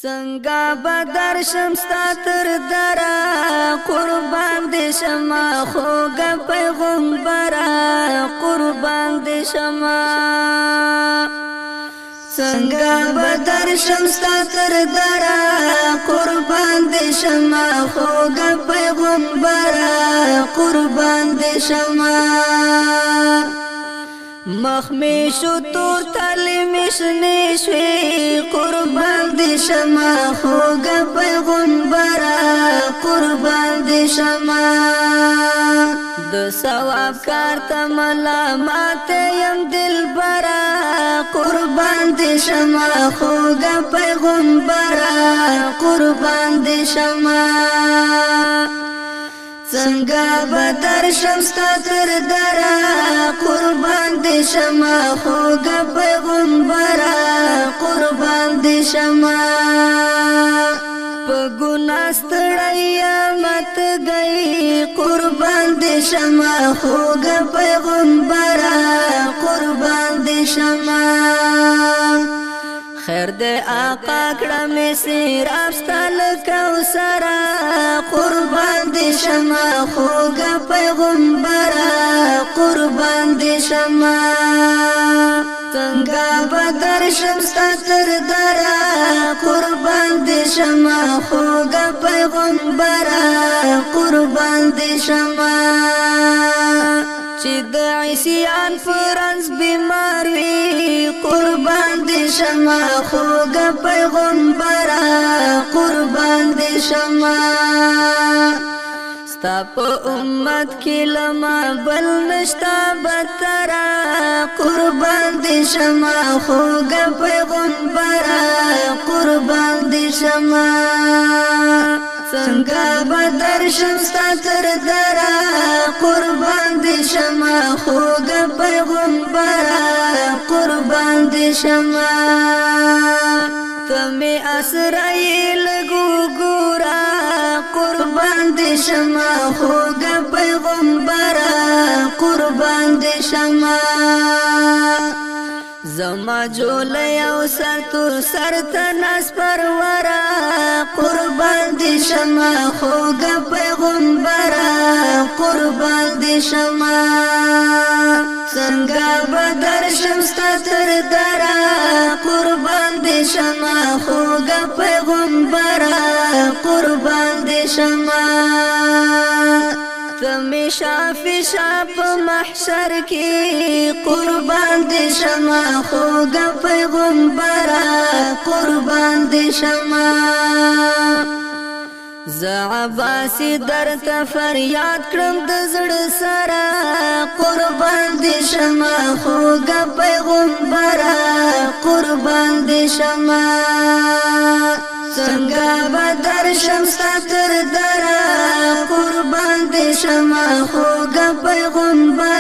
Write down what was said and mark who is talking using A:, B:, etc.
A: څنګه بدر شمستا تر درا قربان دې شما خوږه پیغمبره قربان دې شما څنګه بدر شمستا تر درا قربان دې شما خوږه پیغمبره قربان دې شما مخمی شو تور تلی مشنی شوی قربان دی شما خوگا پیغمبرا قربان دی شما د ثواب کار تا ملامات یم دل برا قربان دی شما خوگا پیغمبرا قربان دی شما څنګه بدر شمستا تر درا قربان دې شما خوږه پیغمبره قربان دې شما په ګناه ستړی مت گئی قربان دې شما خوږه پیغمبره قربان دې شما خیر دے آقا کڑمی سیراب ستال کوثرا قربان دی شما خوگا پیغمبرا قربان دی شما څنګه بدر شمستا تر درا قربان دی شما خوگا پیغمبرا قربان دی شما چې د عیسیان فرانس بیمار وی قربان دې شما خوږه پیغمبره قربان دې شما ستا په امت کې لما بل نشتا بترا قربان دې شما خوږه پیغمبره قربان دې شما څنګه بدر شمستا تر درا قربان دې شما خوږه پیغمبره قربان دې شما تمه اسرائیل ګورا قربان دې شما خوږه پیغمبره قربان دې شما زما جولې او سر تور سر تناس پرورا قربان دې شما خوږه پیغمبره قربان دې شما څنګه بدر شمستا تر درا قربان دې شما خوږه پیغمبره قربان دې شما تمی شافی شاپ محشر کی قربان دې شما خوږه پیغمبره قربان دې شما زعباسی درته فریاد کړم د زړه سره قربان دې شما خوږه پیغمبره قربان دې شما څنګه بدر شمستا تر درا قربان دې شما خوږه پیغمبره